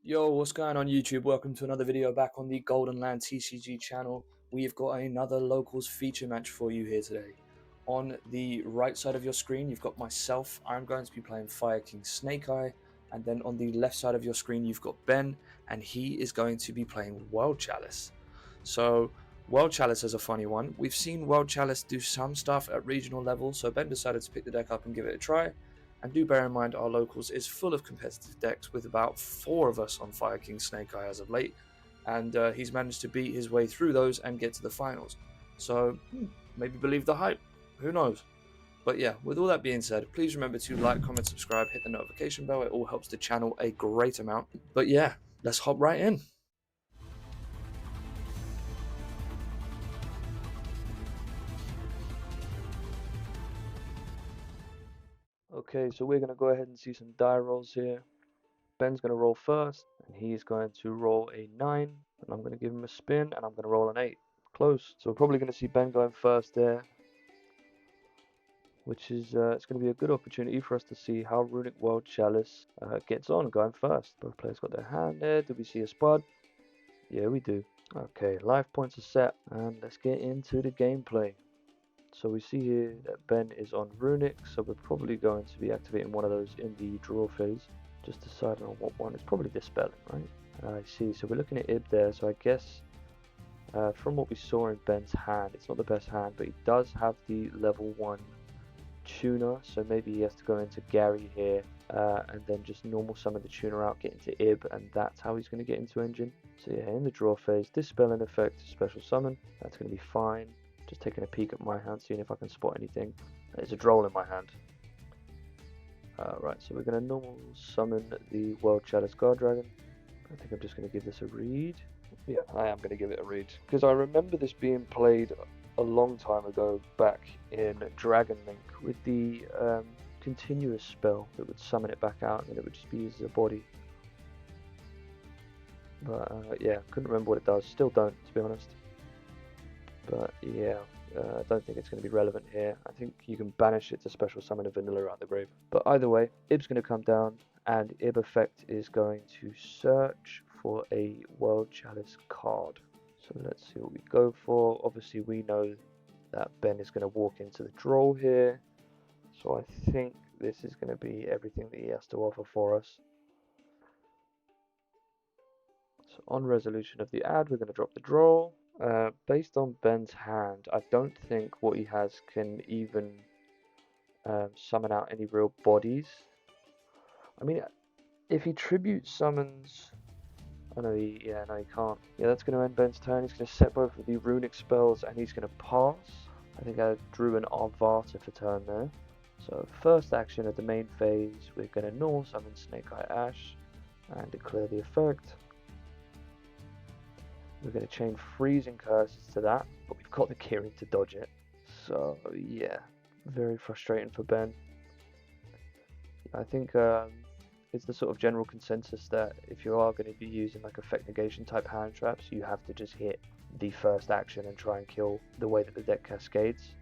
Yo, what's going on YouTube? Welcome to another video back on the Golden Land TCG channel. We've got another locals feature match for you here today. On the right side of your screen, you've got myself. I'm going to be playing Fire King Snake Eye. And then on the left side of your screen, you've got Ben, and he is going to be playing World Chalice. So, World Chalice is a funny one. We've seen World Chalice do some stuff at regional level, so Ben decided to pick the deck up and give it a try. And do bear in mind our locals is full of competitive decks with about 4 of us on Fire King Snake Eye as of late, and he's managed to beat his way through those and get to the finals. So maybe believe the hype, who knows. But yeah, with all that being said, please remember to like, comment, subscribe, hit the notification bell. It all helps the channel a great amount. But yeah, let's hop right in. Okay, so we're going to go ahead and see some die rolls here. Ben's going to roll first, and he's going to roll a 9, and I'm going to give him a spin, and I'm going to roll an 8. Close. So we're probably going to see Ben going first there, which is it's going to be a good opportunity for us to see how Runick World Chalice gets on going first. Both players got their hand there. Do we see a spud? Yeah, we do. Okay, life points are set, and let's get into the gameplay. So we see here that Ben is on Runick, so we're probably going to be activating one of those in the draw phase. Just deciding on what one. It's probably Dispelling, right? I see. So we're looking at Ib there. So I guess from what we saw in Ben's hand, it's not the best hand, but he does have the level 1 tuner. So maybe he has to go into Gary here and then just normal summon the tuner out, get into Ib, and that's how he's going to get into Engine. So yeah, in the draw phase, Dispelling effect, special summon. That's going to be fine. Just taking a peek at my hand, seeing if I can spot anything. There's a Droll in my hand. Right, so we're going to normal summon the World Chalice Guard Dragon. I think I'm just going to give this a read. Yeah, I am going to give it a read. Because I remember this being played a long time ago back in Dragon Link with the continuous spell that would summon it back out and then it would just be used as a body. But yeah, couldn't remember what it does. Still don't, to be honest. But yeah, I don't think it's going to be relevant here. I think you can banish it to special summon a vanilla out of the grave. But either way, Ib's going to come down, and Ib effect is going to search for a World Chalice card. So let's see what we go for. Obviously, we know that Ben is going to walk into the draw here. So I think this is going to be everything that he has to offer for us. So on resolution of the ad, we're going to drop the draw. Based on Ben's hand, I don't think what he has can even summon out any real bodies. I mean, if he tribute summons... Oh no, he can't. Yeah, that's going to end Ben's turn. He's going to set both of the Runick spells and he's going to pass. I think I drew an Arvata for turn there. So first action of the main phase, we're going to normal summon Snake Eye Ash and declare the effect. We're going to chain Freezing Curses to that, but we've got the Kirin to dodge it. So yeah, very frustrating for Ben. I think it's the sort of general consensus that if you are going to be using like effect negation type hand traps, you have to just hit the first action and try and kill the way that the deck cascades.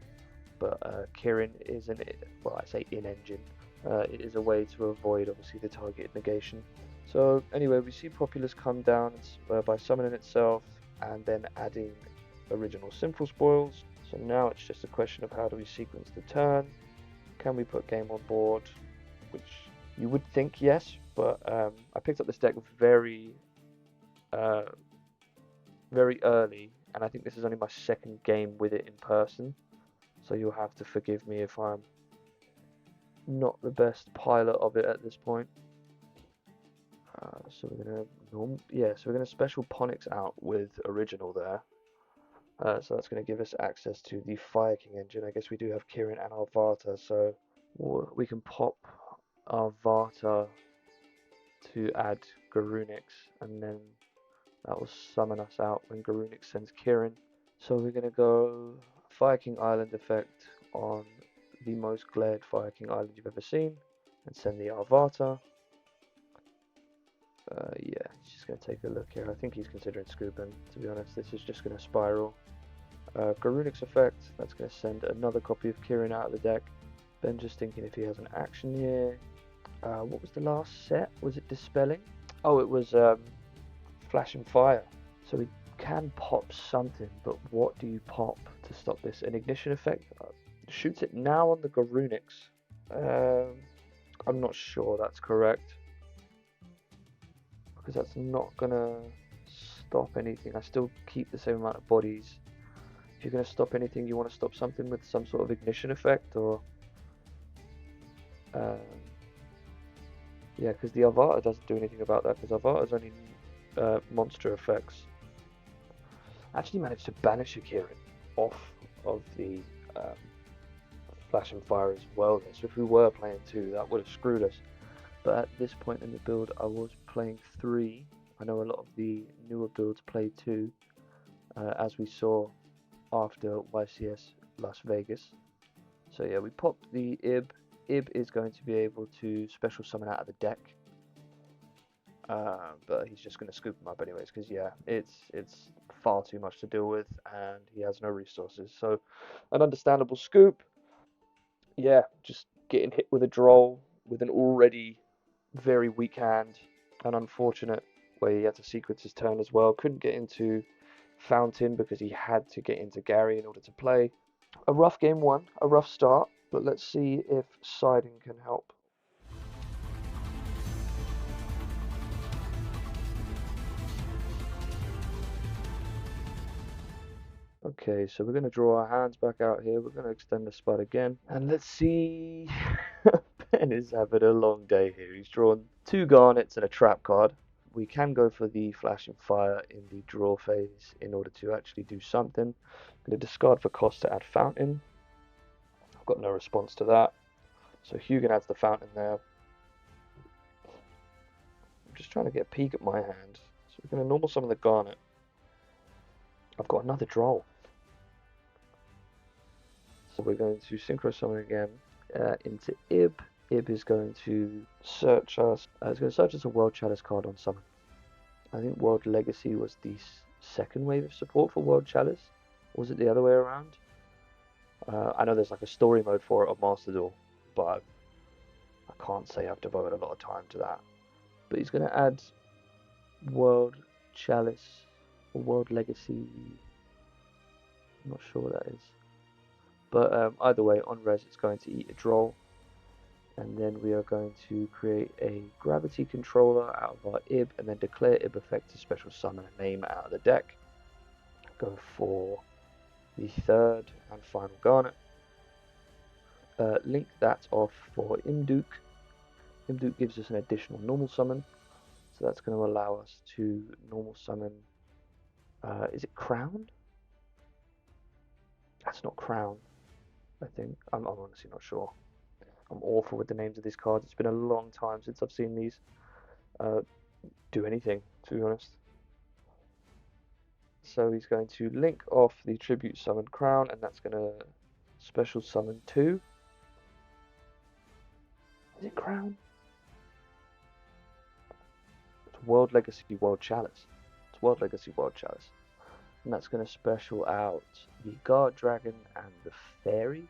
But Kirin isn't, well, I say in Engine, it is a way to avoid obviously the targeted negation. So anyway, we see Populace come down by summoning itself and then adding original Sinful Spoils. So now it's just a question of how do we sequence the turn. Can we put game on board? Which you would think yes, but I picked up this deck very early, and I think this is only my second game with it in person. So you'll have to forgive me if I'm not the best pilot of it at this point. So we're gonna special Ponix out with original there. So that's gonna give us access to the Fire King engine. I guess we do have Kirin and Arvata, so we can pop Arvata to add Garunix, and then that will summon us out when Garunix sends Kirin. So we're gonna go Fire King Island effect on the most glared Fire King Island you've ever seen, and send the Arvata. Yeah, he's just going to take a look here. I think he's considering scooping, to be honest. This is just going to spiral. Garunix effect, that's going to send another copy of Kirin out of the deck. Ben just thinking if he has an action here. What was the last set? Was it Dispelling? Oh, it was flashing fire. So we can pop something, but what do you pop to stop this? An ignition effect? Shoots it now on the Runics. I'm not sure that's correct, because that's not gonna stop anything. I still keep the same amount of bodies. If you're gonna stop anything, you want to stop something with some sort of ignition effect, or yeah, because the Avata doesn't do anything about that, because Avata's only monster effects. I actually managed to banish a Kirin off of the Flash and Fire as well. So if we were playing 2, that would have screwed us. But at this point in the build, I was playing 3. I know a lot of the newer builds play 2, as we saw after YCS Las Vegas. So yeah, we popped the Ib. Ib is going to be able to special summon out of the deck. But he's just going to scoop him up anyways, because yeah, it's far too much to deal with, and he has no resources. So an understandable scoop. Yeah, just getting hit with a droll with an already very weak hand, and unfortunate where he had to sequence his turn as well. Couldn't get into Fountain because he had to get into Gary in order to play. A rough game 1, a rough start, but let's see if siding can help. Okay, so we're going to draw our hands back out here. We're going to extend the spot again. And let's see. Ben is having a long day here. He's drawn 2 garnets and a trap card. We can go for the flashing fire in the draw phase in order to actually do something. I'm going to discard for cost to add fountain. I've got no response to that. So Hugin adds the fountain there. I'm just trying to get a peek at my hand. So we're going to normal summon the garnet. I've got another droll. So we're going to synchro summon again into Ib. Ib is going to search us. It's going to search us a World Chalice card on summon. I think World Legacy was the second wave of support for World Chalice. Was it the other way around? I know there's like a story mode for it on Master Duel, but I can't say I've devoted a lot of time to that. But he's going to add World Chalice or World Legacy. I'm not sure what that is. But either way, on res it's going to eat a droll. And then we are going to create a gravity controller out of our Ib, and then declare Ib effect to special summon a name out of the deck. Go for the 3rd and final garnet. Link that off for Imduke. Imduke gives us an additional normal summon, so that's going to allow us to normal summon. Is it Crown? That's not Crown, I think. I'm honestly not sure. I'm awful with the names of these cards. It's been a long time since I've seen these do anything, to be honest. So he's going to link off the tribute summon Crown, and that's going to special summon 2. Is it Crown? It's World Legacy World Chalice. It's World Legacy World Chalice. And that's going to special out the Guard Dragon and the Fairy.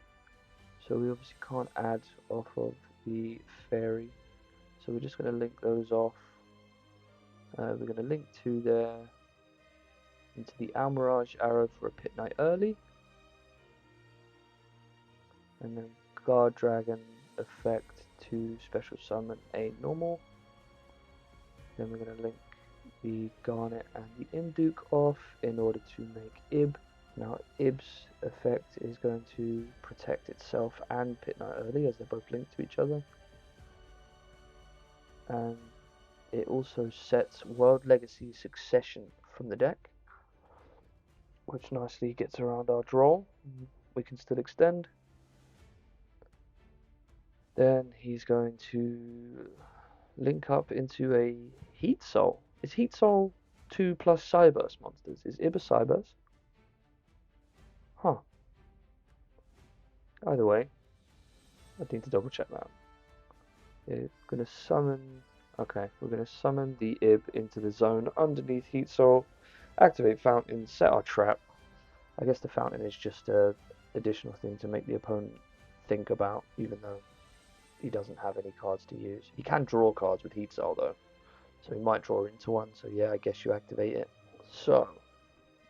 So we obviously can't add off of the Fairy. So we're just going to link those off. We're going to link 2 there into the Almirage Arrow for a Pit Knight early. And then Guard Dragon effect to special summon a normal. Then we're going to link the Garnet and the Imduke off in order to make Ib. Now Ib's effect is going to protect itself and Pit Knight early, as they're both linked to each other. And it also sets World Legacy Succession from the deck, which nicely gets around our draw. We can still extend. Then he's going to link up into a Heat Soul. Is Heat Soul 2 plus Cyburst monsters? Is Ib a Cyburst? Huh. Either way, I need to double check that. Yeah, we're going to summon. Okay, we're going to summon the Ib into the zone underneath Heat Soul, activate Fountain, set our trap. I guess the Fountain is just an additional thing to make the opponent think about, even though he doesn't have any cards to use. He can draw cards with Heat Soul though, So he might draw into one, so yeah, I guess you activate it. So,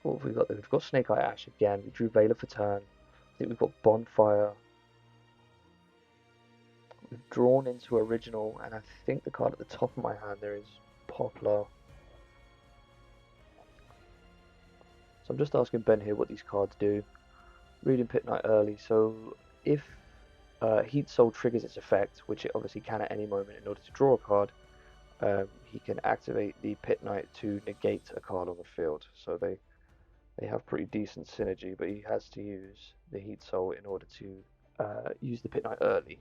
what have we got there? We've got Snake Eye Ash again. We drew Veiler for turn. I think we've got Bonfire. We've drawn into Original, and I think the card at the top of my hand there is Poplar. So I'm just asking Ben here what these cards do. Reading Pit Knight early, so if Heat Soul triggers its effect, which it obviously can at any moment in order to draw a card, he can activate the Pit Knight to negate a card on the field. So they have pretty decent synergy, but he has to use the Heat Soul in order to use the Pit Knight early.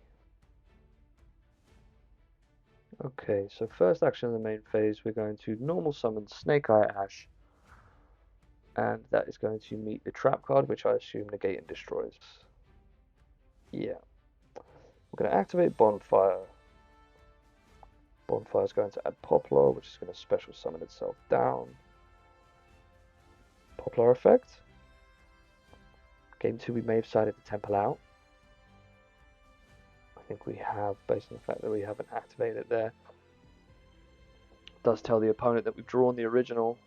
Okay, so first action in the main phase, we're going to normal summon Snake Eye Ash, and that is going to meet the trap card, which I assume negate and destroys. Yeah. We're going to activate Bonfire. Bonfire is going to add Poplar, which is going to special summon itself down. Poplar effect. Game 2 we may have sided the Temple out. I think we have, based on the fact that we haven't activated it there. It does tell the opponent that we've drawn the original.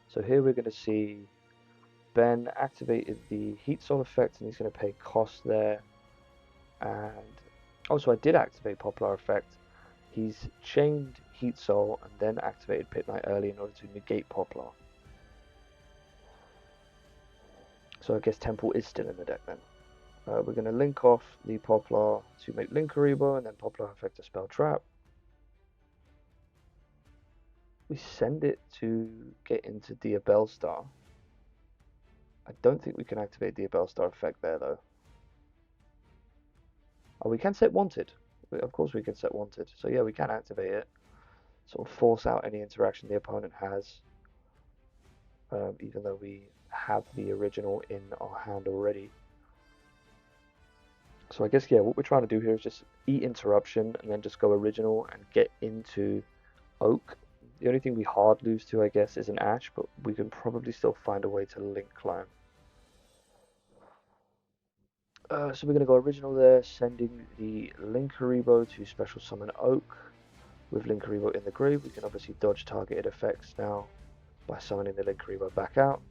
So here we're going to see Ben activated the Heat Soul effect, and he's going to pay cost there. And also I did activate Poplar effect. He's chained Heat Soul and then activated Pit Knight early in order to negate Poplar. So I guess Temple is still in the deck then. We're going to link off the Poplar to make Linkaribo, and then Poplar effect a spell trap. We send it to get into Diabellstar. I don't think we can activate Diabellstar effect there though. Oh, we can set Wanted. Of course we can set Wanted. So yeah, we can activate it. Sort of force out any interaction the opponent has. Even though we have the original in our hand already. So I guess, yeah, what we're trying to do here is just eat interruption and then just go original and get into Oak. The only thing we hard lose to, I guess, is an Ash, but we can probably still find a way to link climb. So we're going to go original there, sending the Linkaribo to special summon Oak. With Linkaribo in the grave, we can obviously dodge targeted effects now by summoning the Linkaribo back out.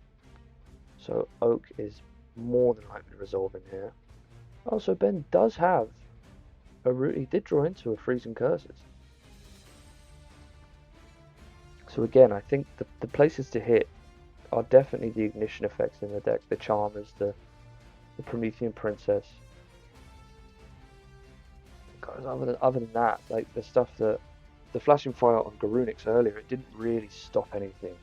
So Oak is more than likely resolving here. Also, Ben does have a route. He did draw into a Freezing Curses. So again, I think the places to hit are definitely the ignition effects in the deck. The Charmers, the Promethean Princess. Guys, other than that, like the stuff that the Flashing Fire on Runick earlier, it didn't really stop anything.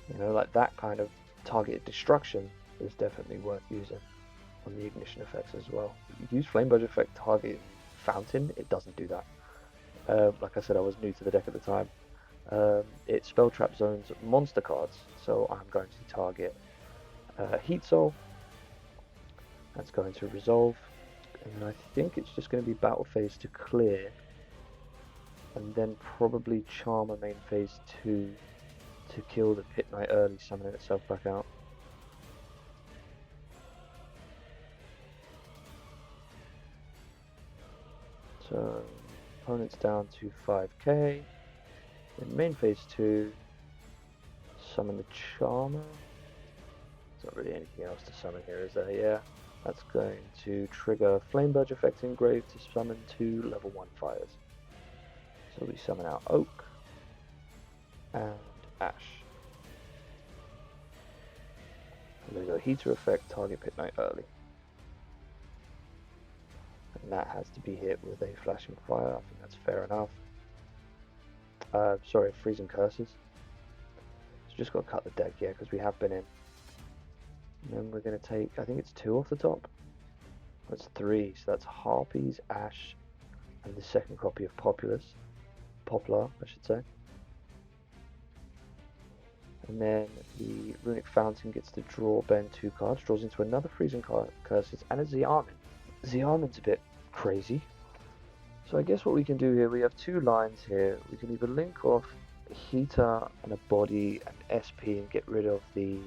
You know, like that kind of targeted destruction is definitely worth using on the ignition effects as well. Use Flame Budget effect target Fountain, it doesn't do that. Like I said, I was new to the deck at the time. It spell trap zones monster cards, so I'm going to target Heat Soul. That's going to resolve, and then I think it's just going to be battle phase to clear, and then probably Charmer main phase 2 to kill the Pit Knight early, summoning itself back out. So opponent's down to 5k. In main phase 2, summon the Charmer. There's not really anything else to summon here, is there? Yeah, that's going to trigger Flame Budge effect engraved to summon 2 level 1 fires. So we summon out Oak and Ash. And then we go Heater effect, target Pit Knight early. And that has to be hit with a Flashing Fire. I think that's fair enough. Sorry, Freezing Curses. So just got to cut the deck, yeah, because we have been in. And then we're going to take, I think it's 2 off the top. That's 3, so that's Harpies, Ash, and the second copy of Poplar, I should say. And then the Runick Fountain gets to draw Ben 2 cards, draws into another Freezing Curses, and a Xiamen. Xiamen's a bit crazy. So I guess what we can do here, we have 2 lines here. We can either link off Heater and a Body and SP and get rid of the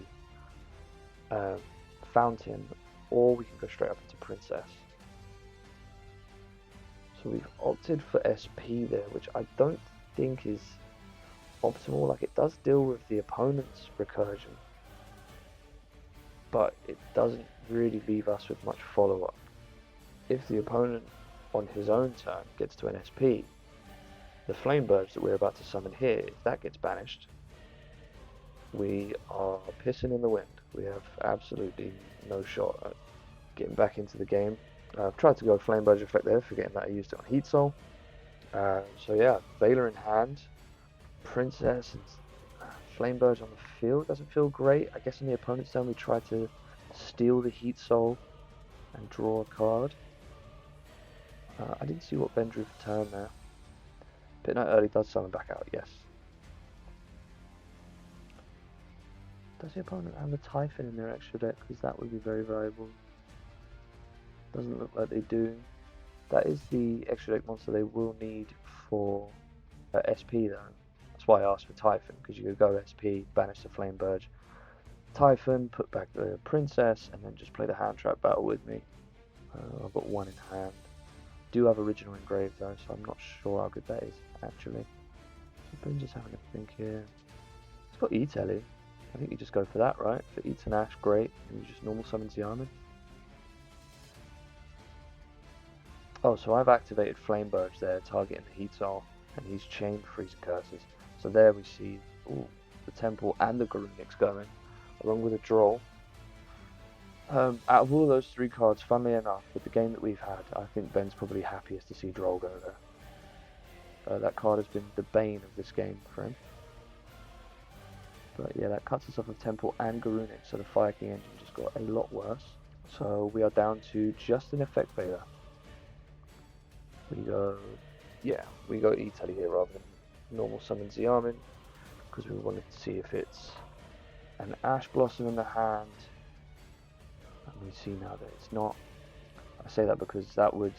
Fountain, or we can go straight up into Princess. So we've opted for SP there, which I don't think is optimal. Like, it does deal with the opponent's recursion, but it doesn't really leave us with much follow-up. If the opponent on his own turn gets to an SP, the Flame Birds that we're about to summon here, if that gets banished, we are pissing in the wind. We have absolutely no shot at getting back into the game. I've tried to go Flame Bird effect there, forgetting that I used it on Heat Soul. So yeah, Veiler in hand, Princess and Flame Bird on the field doesn't feel great. I guess on the opponent's turn we try to steal the Heat Soul and draw a card. I didn't see what Ben drew for turn there. Pit Knight early does summon back out, yes. Does the opponent have the Typhon in their extra deck? Because that would be very valuable. Doesn't look like they do. That is the extra deck monster they will need for SP though. That's why I asked for Typhon, because you could go SP, banish the Flame Bird, Typhon, put back the Princess, and then just play the hand trap battle with me. I've got one in hand. Do have original engraved though, so I'm not sure how good that is actually. I'm just having a think here. It's got E-Telly. I think you just go for that, right? If it eats an Ash, great. And you just normal summon Ziaman. Oh, so I've activated Flame Birds there, targeting the Heat Soul, and he's chained Freezing Curses. So there we see the Temple and the Runick's going, along with a Droll. Out of all those three cards, funnily enough, with the game that we've had, I think Ben's probably happiest to see Droll go there. That card has been the bane of this game for him. But yeah, that cuts us off of Temple and Runick, so the Fire King engine just got a lot worse. So we are down to just an effect Veiler. We go E-Telly here rather than normal summon Ziaman, because we wanted to see if it's an Ash Blossom in the hand. And we see now that it's not. I say that because that would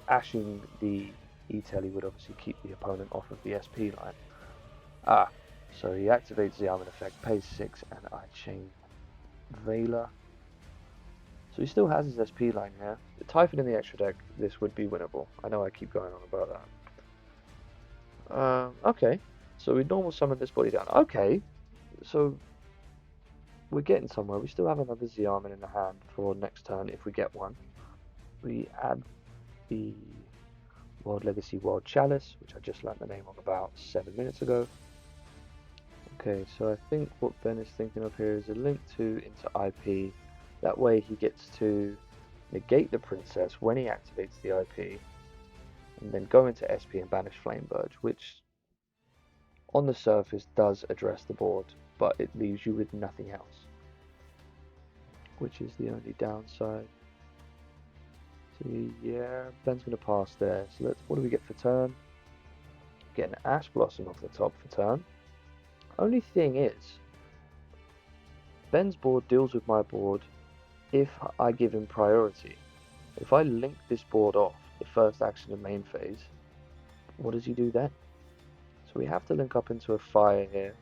ashing the E-Telly would obviously keep the opponent off of the SP line. So he activates the Ziaman effect, pays 6, and I chain Veiler. So he still has his SP line here. The Typhon in the extra deck, this would be winnable. I know I keep going on about that. Okay, so we normal summon this body down. Okay, so we're getting somewhere. We still have another Ziaman in the hand for next turn if we get one. We add the World Legacy World Chalice, which I just learned the name of about 7 minutes ago. Okay, so I think what Ben is thinking of here is a link to into IP. That way he gets to negate the Princess when he activates the IP, and then go into SP and banish Flame Bird, which on the surface does address the board, but it leaves you with nothing else, which is the only downside. So yeah, Ben's going to pass there. So what do we get for turn? Get an Ash Blossom off the top for turn. Only thing is, Ben's board deals with my board if I give him priority. If I link this board off the first action of main phase, what does he do then? So we have to link up into a fire here.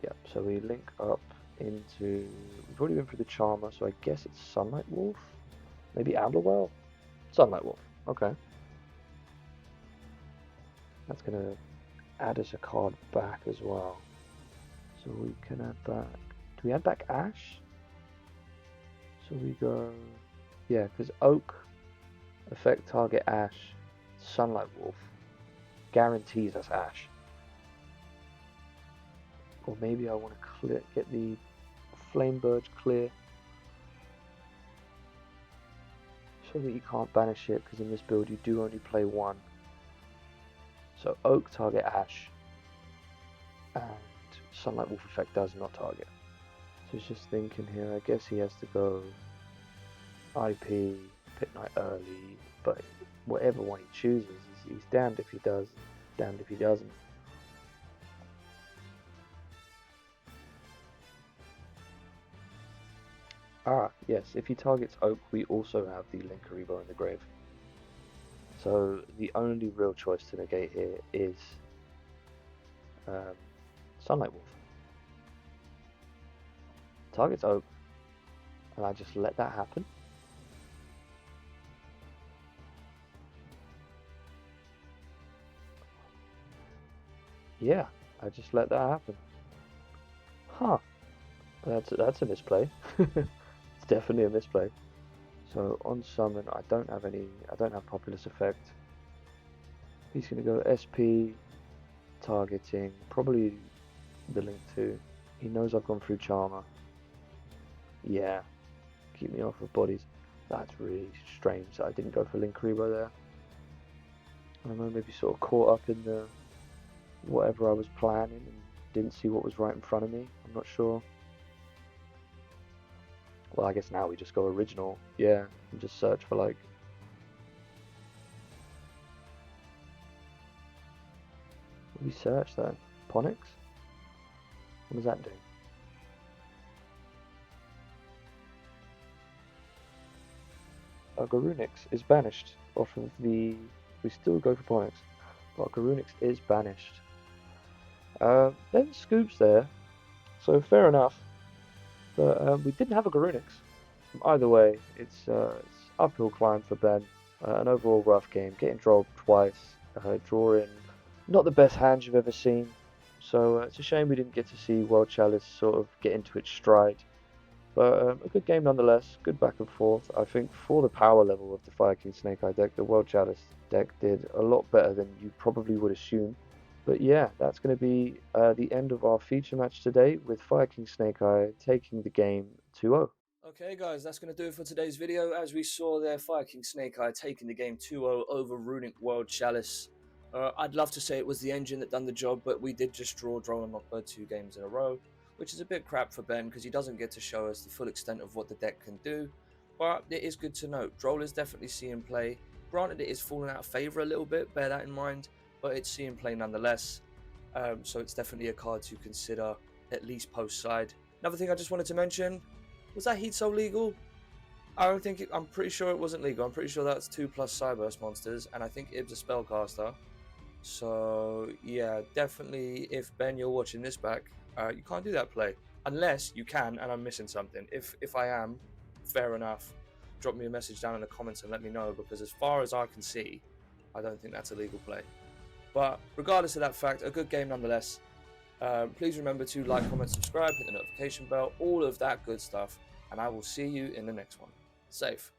Yep, so we link up into... We've already been through the Charmer, so I guess it's Sunlight Wolf? Maybe Amberwell? Sunlight Wolf, okay. That's going to add us a card back as well. So we can add back... Do we add back Ash? So we go... Yeah, because Oak, effect target Ash, Sunlight Wolf, guarantees us Ash. Or maybe I want to get the Flame Bird clear, so that you can't banish it, because in this build you do only play one. So Oak target Ash, and Sunlight Wolf effect does not target. So he's just thinking here, I guess he has to go IP, Pit Knight early, but whatever one he chooses, he's damned if he does, damned if he doesn't. Yes, if he targets Oak, we also have the Linkaribo in the grave. So the only real choice to negate here is Sunlight Wolf. Targets Oak, and I just let that happen. Yeah, I just let that happen. Huh, that's a misplay. It's definitely a misplay. So on summon, I don't have Populous Effect. He's gonna go SP, targeting, probably the Link 2. He knows I've gone through Charmer. Yeah, keep me off of bodies. That's really strange that I didn't go for Link Rebo there. I don't know, maybe sort of caught up in the whatever I was planning and didn't see what was right in front of me. I'm not sure. Well, I guess now we just go original. Yeah, and just search for like. What do we search then? Ponix? What does that do? Runick is banished off of the. We still go for Ponix, but Runick is banished. Then Scoops there, so fair enough. But we didn't have a Garunix. Either way, it's uphill climb for Ben. An overall rough game. Getting dropped twice, drawing not the best hand you've ever seen. So it's a shame we didn't get to see World Chalice sort of get into its stride. But a good game nonetheless, good back and forth. I think for the power level of the Fire King Snake Eye deck, the World Chalice deck did a lot better than you probably would assume. But yeah, that's going to be the end of our feature match today with Fire King Snake Eye taking the game 2-0. Okay, guys, that's going to do it for today's video. As we saw there, Fire King Snake Eye taking the game 2-0 over Runick World Chalice. I'd love to say it was the engine that done the job, but we did just draw and not bird 2 games in a row, which is a bit crap for Ben because he doesn't get to show us the full extent of what the deck can do. But it is good to note, Droll is definitely seeing play. Granted, it is falling out of favour a little bit, bear that in mind, but it's seeing play nonetheless. So it's definitely a card to consider, at least post-side. Another thing I just wanted to mention, was that Heat Soul legal? I'm pretty sure it wasn't legal. I'm pretty sure that's 2+ Cyburst monsters, and I think Ib's a spellcaster. So yeah, definitely if Ben you're watching this back, you can't do that play. Unless you can and I'm missing something. If I am, fair enough. Drop me a message down in the comments and let me know, because as far as I can see, I don't think that's a legal play. But regardless of that fact, a good game nonetheless. Please remember to like, comment, subscribe, hit the notification bell, all of that good stuff, and I will see you in the next one. Safe.